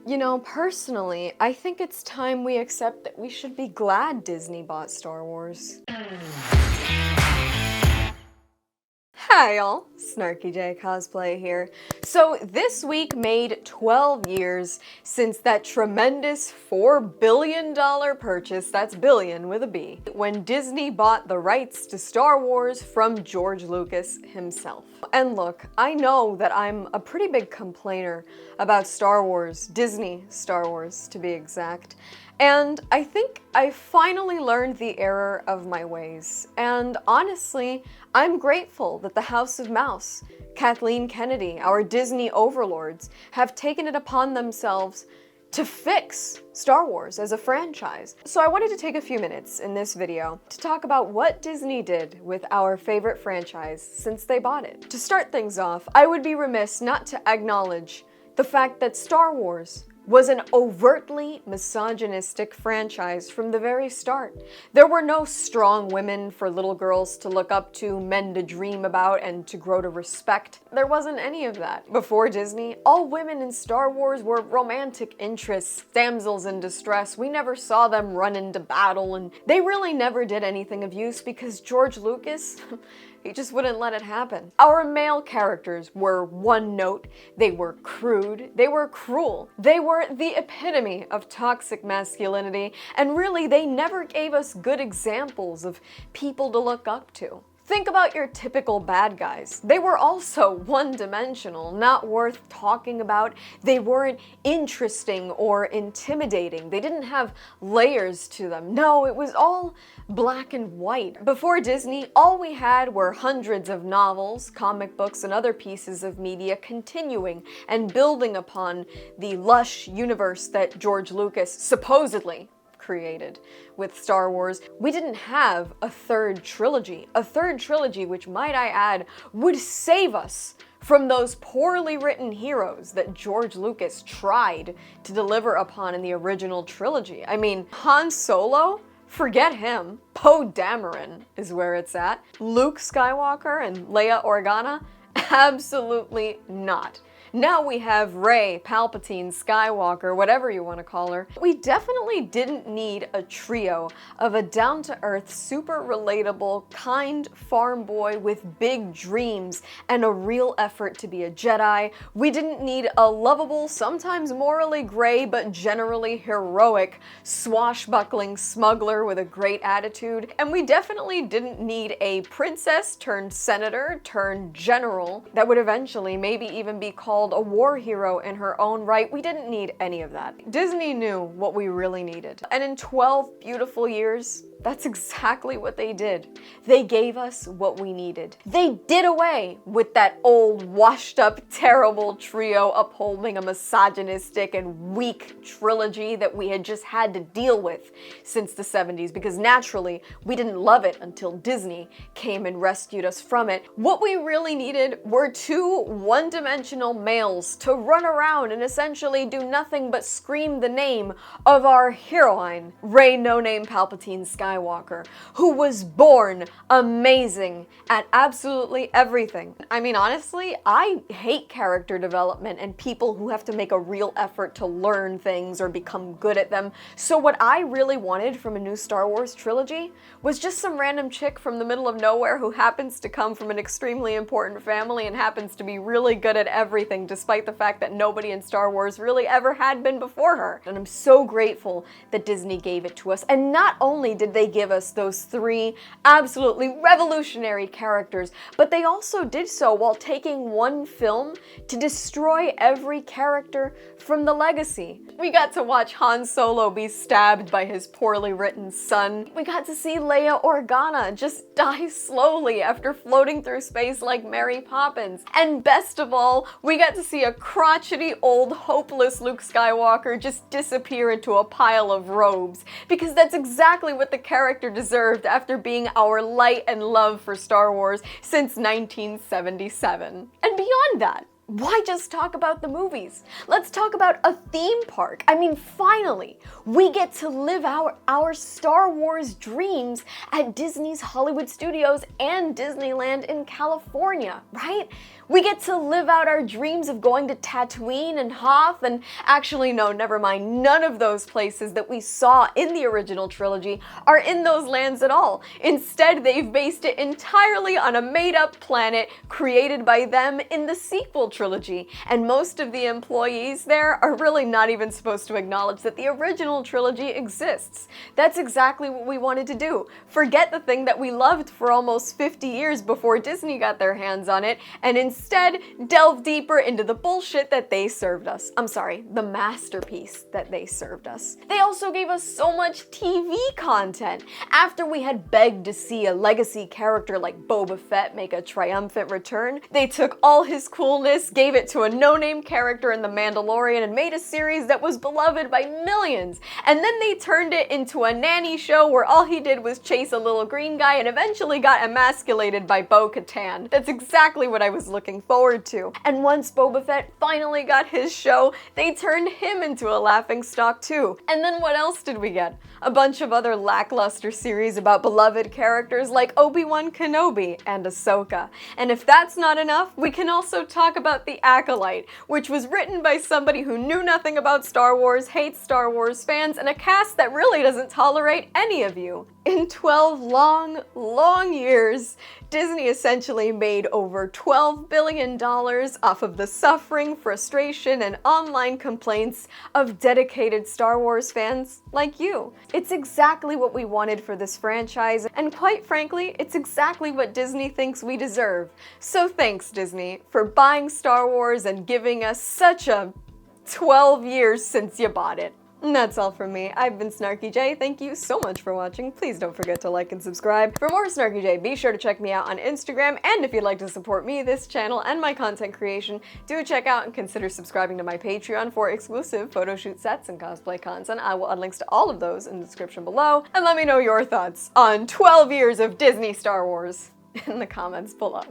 You know, personally, I think it's time we accept that we should be glad Disney bought Star Wars. Hi y'all, SnarkyJay cosplay here. So this week made 12 years since that tremendous $4 billion purchase, that's billion with a B, when Disney bought the rights to Star Wars from George Lucas himself. And look, I know that I'm a pretty big complainer about Star Wars, Disney Star Wars to be exact. And I think I finally learned the error of my ways. And honestly, I'm grateful that the House of Mouse, Kathleen Kennedy, our Disney overlords, have taken it upon themselves to fix Star Wars as a franchise. So I wanted to take a few minutes in this video to talk about what Disney did with our favorite franchise since they bought it. To start things off, I would be remiss not to acknowledge the fact that Star Wars was an overtly misogynistic franchise from the very start. There were no strong women for little girls to look up to, men to dream about, and to grow to respect. There wasn't any of that. Before Disney, all women in Star Wars were romantic interests, damsels in distress. We never saw them run into battle, and they really never did anything of use because George Lucas, he just wouldn't let it happen. Our male characters were one note, they were crude, they were cruel, they were the epitome of toxic masculinity, and really they never gave us good examples of people to look up to. Think about your typical bad guys. They were also one-dimensional, not worth talking about. They weren't interesting or intimidating. They didn't have layers to them. No, it was all black and white. Before Disney, all we had were hundreds of novels, comic books, and other pieces of media continuing and building upon the lush universe that George Lucas supposedly created with Star Wars. We didn't have a third trilogy. A third trilogy, which might I add, would save us from those poorly written heroes that George Lucas tried to deliver upon in the original trilogy. I mean, Han Solo? Forget him. Poe Dameron is where it's at. Luke Skywalker and Leia Organa? Absolutely not. Now we have Rey, Palpatine, Skywalker, whatever you want to call her. We definitely didn't need a trio of a down-to-earth, super relatable, kind farm boy with big dreams and a real effort to be a Jedi. We didn't need a lovable, sometimes morally gray, but generally heroic, swashbuckling smuggler with a great attitude. And we definitely didn't need a princess turned senator turned general that would eventually maybe even be called a war hero in her own right. We didn't need any of that. Disney knew what we really needed. And in 12 beautiful years, that's exactly what they did. They gave us what we needed. They did away with that old, washed up, terrible trio upholding a misogynistic and weak trilogy that we had just had to deal with since the 70s, because naturally, we didn't love it until Disney came and rescued us from it. What we really needed were two one-dimensional males to run around and essentially do nothing but scream the name of our heroine, Rey No-Name Palpatine Skywalker, who was born amazing at absolutely everything. I mean, honestly, I hate character development and people who have to make a real effort to learn things or become good at them. So what I really wanted from a new Star Wars trilogy was just some random chick from the middle of nowhere who happens to come from an extremely important family and happens to be really good at everything, despite the fact that nobody in Star Wars really ever had been before her. And I'm so grateful that Disney gave it to us. And not only did they give us those three absolutely revolutionary characters, but they also did so while taking one film to destroy every character from the legacy. We got to watch Han Solo be stabbed by his poorly written son. We got to see Leia Organa just die slowly after floating through space like Mary Poppins. And best of all, we got to see a crotchety old hopeless Luke Skywalker just disappear into a pile of robes, because that's exactly what the character deserved after being our light and love for Star Wars since 1977. And beyond that, why just talk about the movies? Let's talk about a theme park. I mean, finally, we get to live out our Star Wars dreams at Disney's Hollywood Studios and Disneyland in California, right? We get to live out our dreams of going to Tatooine and Hoth, and actually no, never mind, none of those places that we saw in the original trilogy are in those lands at all. Instead, they've based it entirely on a made-up planet created by them in the sequel trilogy, and most of the employees there are really not even supposed to acknowledge that the original trilogy exists. That's exactly what we wanted to do. Forget the thing that we loved for almost 50 years before Disney got their hands on it, and instead delve deeper into the bullshit that they served us. I'm sorry, the masterpiece that they served us. They also gave us so much TV content. After we had begged to see a legacy character like Boba Fett make a triumphant return, they took all his coolness, gave it to a no-name character in The Mandalorian, and made a series that was beloved by millions. And then they turned it into a nanny show where all he did was chase a little green guy and eventually got emasculated by Bo-Katan. That's exactly what I was looking forward to. And once Boba Fett finally got his show, they turned him into a laughingstock too. And then what else did we get? A bunch of other lackluster series about beloved characters like Obi-Wan Kenobi and Ahsoka. And if that's not enough, we can also talk about The Acolyte, which was written by somebody who knew nothing about Star Wars, hates Star Wars fans, and a cast that really doesn't tolerate any of you. In 12 long years, Disney essentially made over $12 billion off of the suffering, frustration, and online complaints of dedicated Star Wars fans like you. It's exactly what we wanted for this franchise, and quite frankly, it's exactly what Disney thinks we deserve. So thanks, Disney, for buying Star Wars and giving us such a 12 years since you bought it. And that's all from me. I've been SnarkyJay. Thank you so much for watching. Please don't forget to like and subscribe. For more SnarkyJay, be sure to check me out on Instagram, and if you'd like to support me, this channel, and my content creation, do check out and consider subscribing to my Patreon for exclusive photo shoot sets and cosplay content. I will add links to all of those in the description below, and let me know your thoughts on 12 years of Disney Star Wars in the comments below.